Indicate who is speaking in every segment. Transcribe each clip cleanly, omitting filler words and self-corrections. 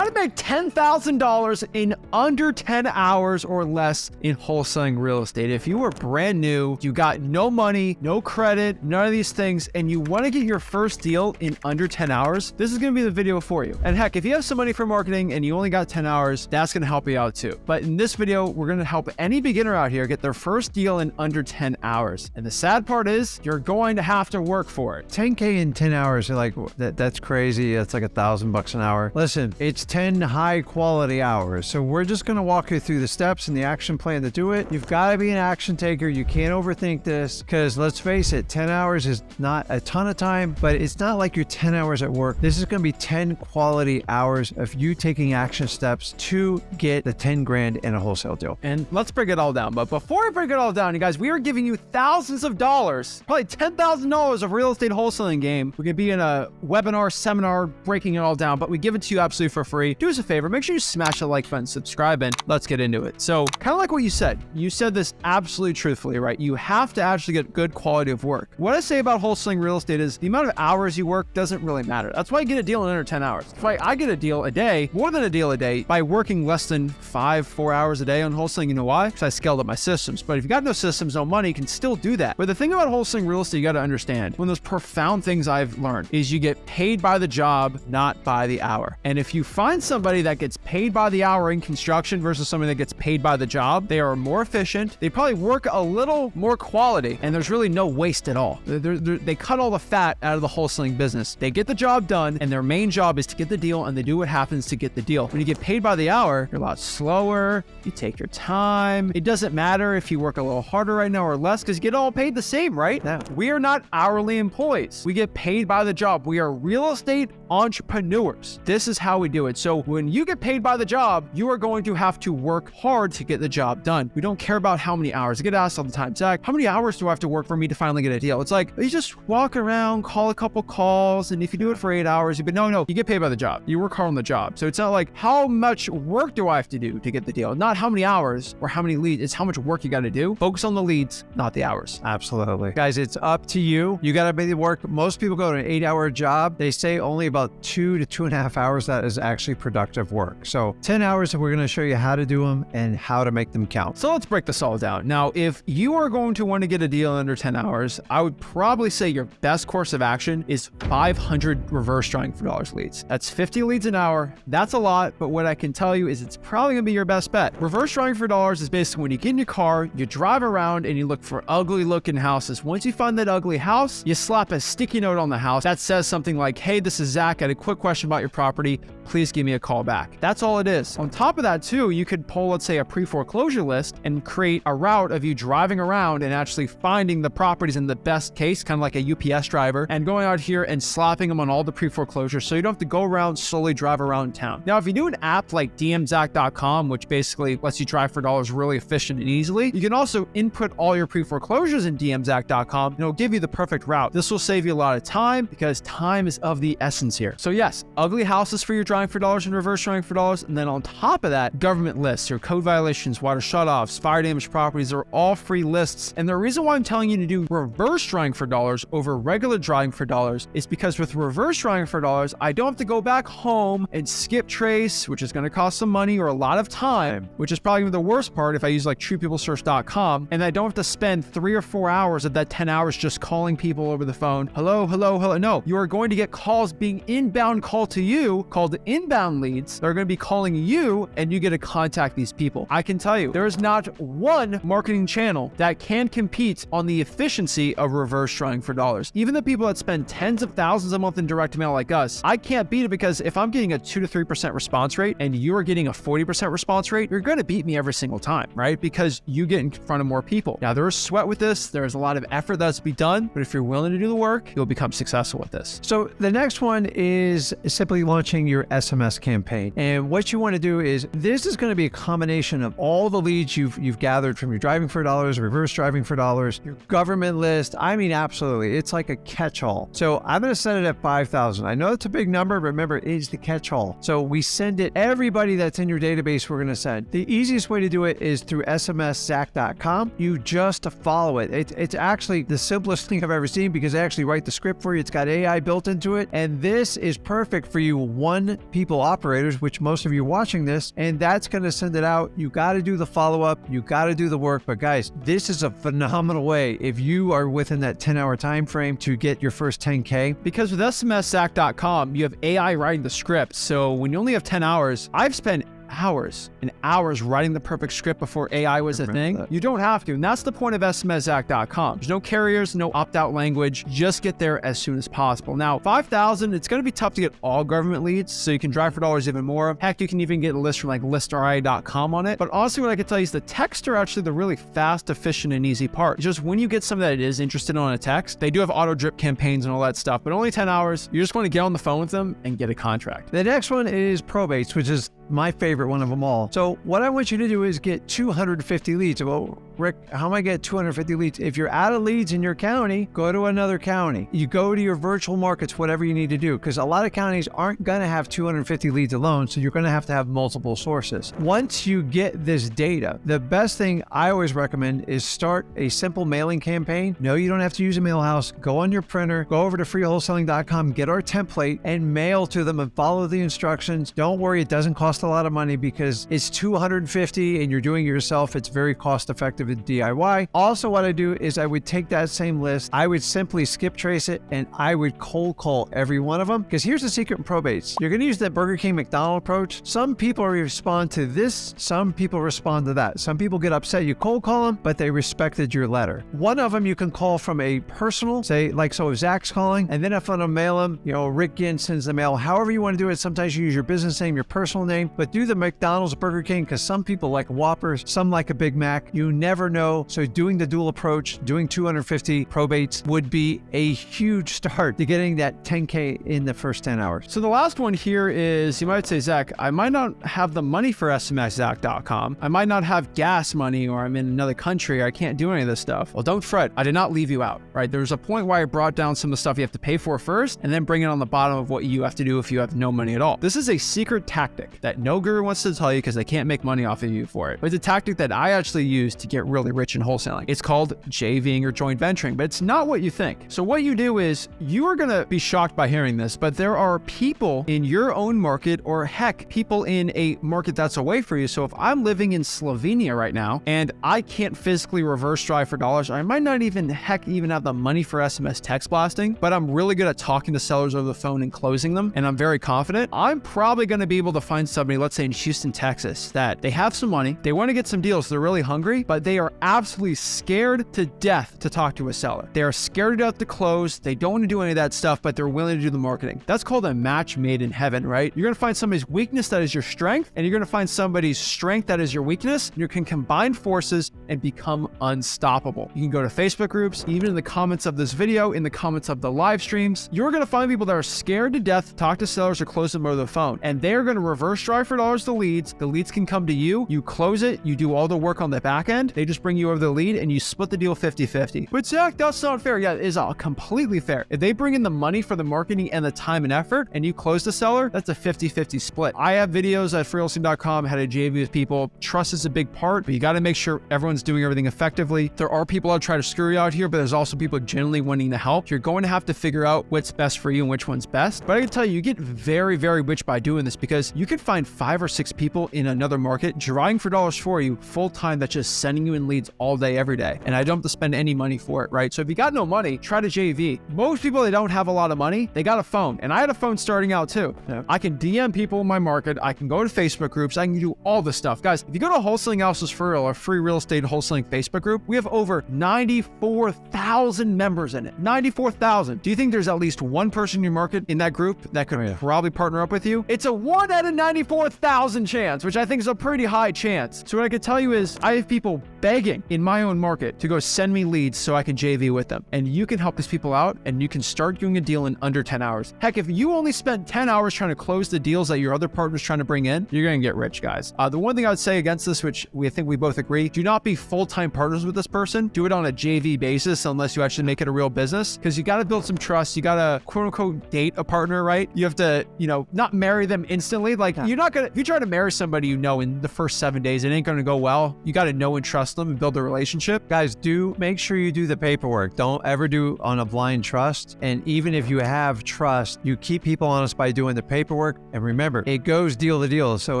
Speaker 1: How to make $10,000 in under 10 hours or less in wholesaling real estate. If you are brand new, you got no money, no credit, none of these things, and you want to get your first deal in under 10 hours, this is going to be the video for you. And heck, if you have some money for marketing and you only got 10 hours, that's going to help you out too. But in this video, we're going to help any beginner out here get their first deal in under 10 hours. And the sad part is you're going to have to work for it.
Speaker 2: 10K in 10 hours, you're like, that's crazy. That's like $1,000 an hour. Listen, it's 10 high quality hours. So we're just going to walk you through the steps and the action plan to do it. You've got to be an action taker. You can't overthink this because let's face it, 10 hours is not a ton of time, but it's not like you're 10 hours at work. This is going to be 10 quality hours of you taking action steps to get the 10 grand in a wholesale deal.
Speaker 1: And let's break it all down. But before we break it all down, you guys, we are giving you thousands of dollars, probably $10,000 of real estate wholesaling game. We could be in a webinar, seminar, breaking it all down, but we give it to you absolutely for free. Do us a favor, make sure you smash the like button, subscribe, and let's get into it. So kind of like what you said this absolutely truthfully, right? You have to actually get good quality of work. What I say about wholesaling real estate is the amount of hours you work doesn't really matter. That's why you get a deal in under 10 hours. That's why I get a deal a day, more than a deal a day, by working less than 4 hours a day on wholesaling. You know why? Because I scaled up my systems. But if you got no systems, no money, you can still do that. But the thing about wholesaling real estate, you got to understand, one of those profound things I've learned is you get paid by the job, not by the hour. And if you find somebody that gets paid by the hour in construction versus somebody that gets paid by the job, they are more efficient. They probably work a little more quality, and there's really no waste at all. They cut all the fat out of the wholesaling business. They get the job done, and their main job is to get the deal, and they do what happens to get the deal. When you get paid by the hour, you're a lot slower. You take your time. It doesn't matter if you work a little harder right now or less because you get all paid the same, right?
Speaker 2: Yeah.
Speaker 1: We are not hourly employees. We get paid by the job. We are real estate entrepreneurs. This is how we do it. So when you get paid by the job, you are going to have to work hard to get the job done. We don't care about how many hours. I get asked all the time, Zach, how many hours do I have to work for me to finally get a deal? It's like, you just walk around, call a couple calls, and if you do it for 8 hours, but no, you get paid by the job. You work hard on the job. So it's not like, how much work do I have to do to get the deal? Not how many hours or how many leads. It's how much work you got to do. Focus on the leads, not the hours.
Speaker 2: Absolutely. Guys, it's up to you. You got to be the work. Most people go to an 8-hour job. They say only about 2 to 2.5 hours that is actually productive work. So 10 hours, we're going to show you how to do them and how to make them count.
Speaker 1: So let's break this all down. Now, if you are going to want to get a deal in under 10 hours, I would probably say your best course of action is 500 reverse drawing for dollars leads. That's 50 leads an hour. That's a lot, but what I can tell you is it's probably going to be your best bet. Reverse drawing for dollars is basically when you get in your car, you drive around and you look for ugly looking houses. Once you find that ugly house, you slap a sticky note on the house that says something like, hey, this is Zach. I had a quick question about your property. Please give me a call back. That's all it is. On top of that too, you could pull, let's say, a pre-foreclosure list and create a route of you driving around and actually finding the properties in the best case, kind of like a UPS driver, and going out here and slapping them on all the pre-foreclosures so you don't have to go around, slowly drive around town. Now, if you do an app like dmzac.com, which basically lets you drive for dollars really efficient and easily, you can also input all your pre-foreclosures in dmzac.com and it'll give you the perfect route. This will save you a lot of time because time is of the essence here. So yes, ugly houses for your drawing for dollars and reverse drawing for dollars. And then on top of that, government lists, your code violations, water shutoffs, fire damage properties are all free lists. And the reason why I'm telling you to do reverse drawing for dollars over regular drawing for dollars is because with reverse drawing for dollars, I don't have to go back home and skip trace, which is going to cost some money or a lot of time, which is probably the worst part if I use like truepeoplesearch.com. And I don't have to spend 3 or 4 hours of that 10 hours just calling people over the phone. Hello. No, you are going to get calls being inbound called to you called inbound leads. They're going to be calling you and you get to contact these people. I can tell you, there is not one marketing channel that can compete on the efficiency of reverse drawing for dollars. Even the people that spend tens of thousands a month in direct mail like us, I can't beat it because if I'm getting a 2 to 3% response rate and you're getting a 40% response rate, you're going to beat me every single time, right? Because you get in front of more people. Now, there is sweat with this. There's a lot of effort that's to be done, but if you're willing to do the work, you'll become successful with this.
Speaker 2: So the next one is simply launching your SMS campaign. And what you want to do is, this is going to be a combination of all the leads you've gathered from your driving for dollars, reverse driving for dollars, your government list. I mean, absolutely. It's like a catch-all. So I'm going to set it at 5,000. I know it's a big number, but remember, it is the catch-all. So we send it, everybody that's in your database, we're going to send. The easiest way to do it is through SMSZach.com. You just follow it. It's actually the simplest thing I've ever seen because they actually write the script for you. It's got AI built into it. And this is perfect for you 1 people operators, which most of you watching this, and that's going to send it out. You got to do the follow-up. You got to do the work. But guys, this is a phenomenal way if you are within that 10-hour time frame to get your first 10K.
Speaker 1: Because with SMSZach.com, you have AI writing the script. So when you only have 10 hours, I've spent hours and hours writing the perfect script before AI was a thing. You don't have to. And that's the point of SMSZach.com. There's no carriers, no opt-out language. Just get there as soon as possible. Now, 5,000, it's going to be tough to get all government leads, so you can drive for dollars even more. Heck, you can even get a list from like listria.com on it. But honestly, what I can tell you is the texts are actually the really fast, efficient, and easy part. It's just when you get somebody that is interested on a text, they do have auto drip campaigns and all that stuff, but only 10 hours. You just want to get on the phone with them and get a contract.
Speaker 2: The next one is Probates, which is my favorite one of them all. So what I want you to do is get 250 leads. Well, Rick, how am I get 250 leads? If you're out of leads in your county, go to another county. You go to your virtual markets, whatever you need to do, because a lot of counties aren't going to have 250 leads alone, so you're going to have multiple sources. Once you get this data, the best thing I always recommend is start a simple mailing campaign. No, you don't have to use a mail house. Go on your printer, go over to freewholesaling.com, get our template, and mail to them and follow the instructions. Don't worry, it doesn't cost a lot of money because it's 250 and you're doing it yourself. It's very cost effective in DIY. Also, what I do is I would take that same list, I would simply skip trace it, and I would cold call every one of them. Because here's the secret in Probates. You're going to use that Burger King McDonald approach. Some people respond to this, some people respond to that. Some people get upset you cold call them, but they respected your letter. One of them you can call from a personal, say like, so Zach's calling, and then if I'm going to mail him, Rick Ginn sends the mail. However you want to do it. Sometimes you use your business name, your personal name, but do the McDonald's, Burger King, because some people like Whoppers, some like a Big Mac. You never know. So doing the dual approach, doing 250 Probates would be a huge start to getting that 10K in the first 10 hours.
Speaker 1: So the last one here is, you might say, Zach, I might not have the money for SMSZach.com. I might not have gas money, or I'm in another country, or I can't do any of this stuff. Well, don't fret. I did not leave you out, right? There's a point where I brought down some of the stuff you have to pay for first, and then bring it on the bottom of what you have to do if you have no money at all. This is a secret tactic that no guru wants to tell you because they can't make money off of you for it. But it's a tactic that I actually use to get really rich in wholesaling. It's called JVing or joint venturing, but it's not what you think. So what you do is, you are going to be shocked by hearing this, but there are people in your own market, or heck, people in a market that's away for you. So if I'm living in Slovenia right now and I can't physically reverse drive for dollars, I might not even have the money for SMS text blasting, but I'm really good at talking to sellers over the phone and closing them, and I'm very confident. I'm probably going to be able to find somebody, let's say in Houston, Texas, that they have some money, they want to get some deals, they're really hungry, but they are absolutely scared to death to talk to a seller. They are scared to death to close. They don't want to do any of that stuff, but they're willing to do the marketing. That's called a match made in heaven, right? You're going to find somebody's weakness that is your strength, and you're going to find somebody's strength that is your weakness, and you can combine forces and become unstoppable. You can go to Facebook groups, even in the comments of this video, in the comments of the live streams, you're going to find people that are scared to death to talk to sellers or close them over the phone, and they're going to reverse drive for dollars the leads. The leads can come to you, you close it, you do all the work on the back end, they just bring you over the lead, and you split the deal 50-50. But Zach, that's not fair. Yeah, it is completely fair. If they bring in the money for the marketing and the time and effort, and you close the seller, that's a 50-50 split. I have videos at freewholesaling.com how to JV with people. Trust is a big part, but you got to make sure everyone's doing everything effectively. There are people that try to screw you out here, but there's also people genuinely wanting to help. You're going to have to figure out what's best for you and which one's best. But I can tell you, you get very, very rich by doing this, because you can find 5 or 6 people in another market driving for dollars for you full time that's just sending you in leads all day, every day. And I don't have to spend any money for it, right? So if you got no money, try to JV. Most people, they don't have a lot of money, they got a phone. And I had a phone starting out too. Yeah. I can DM people in my market. I can go to Facebook groups. I can do all this stuff. Guys, if you go to Wholesaling Houses for Real, or free real estate wholesaling Facebook group, we have over 94,000 members in it. 94,000. Do you think there's at least one person in your market in that group that could probably partner up with you? It's a 1 out of 94,000 chance, which I think is a pretty high chance. So what I could tell you is, I have people begging in my own market to go send me leads so I can JV with them. And you can help these people out, and you can start doing a deal in under 10 hours. Heck, if you only spend 10 hours trying to close the deals that your other partner's trying to bring in, you're going to get rich, guys. The one thing I would say against this, which I think we both agree, do not be full-time partners with this person. Do it on a JV basis unless you actually make it a real business, because you got to build some trust. You got to quote unquote date a partner, right? You have to, not marry them instantly. Like, you're not going to, if you try to marry somebody, in the first 7 days, it ain't going to go well. You got to know and trust trust them and build a relationship.
Speaker 2: Guys, make sure you do the paperwork. Don't ever do on a blind trust. And even if you have trust, you keep people honest by doing the paperwork. And remember, it goes deal to deal. So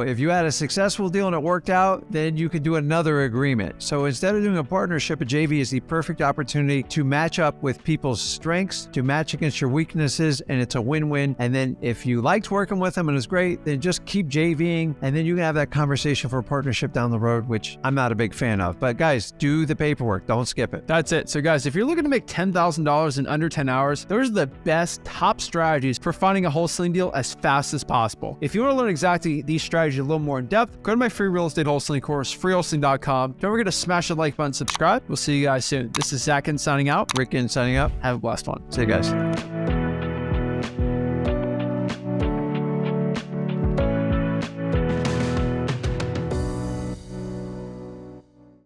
Speaker 2: if you had a successful deal and it worked out, then you can do another agreement. So instead of doing a partnership, a JV is the perfect opportunity to match up with people's strengths, to match against your weaknesses, and it's a win-win. And then if you liked working with them and it's great, then just keep JVing, and then you can have that conversation for a partnership down the road, which I'm not a big fan of. But guys, do the paperwork. Don't skip it.
Speaker 1: That's it. So guys, if you're looking to make $10,000 in under 10 hours, those are the best top strategies for finding a wholesaling deal as fast as possible. If you want to learn exactly these strategies a little more in depth, go to my free real estate wholesaling course, freewholesaling.com. Don't forget to smash the like button, subscribe. We'll see you guys soon. This is Zach Ginn signing out.
Speaker 2: Rick Ginn signing up.
Speaker 1: Have a blessed one.
Speaker 2: See you guys.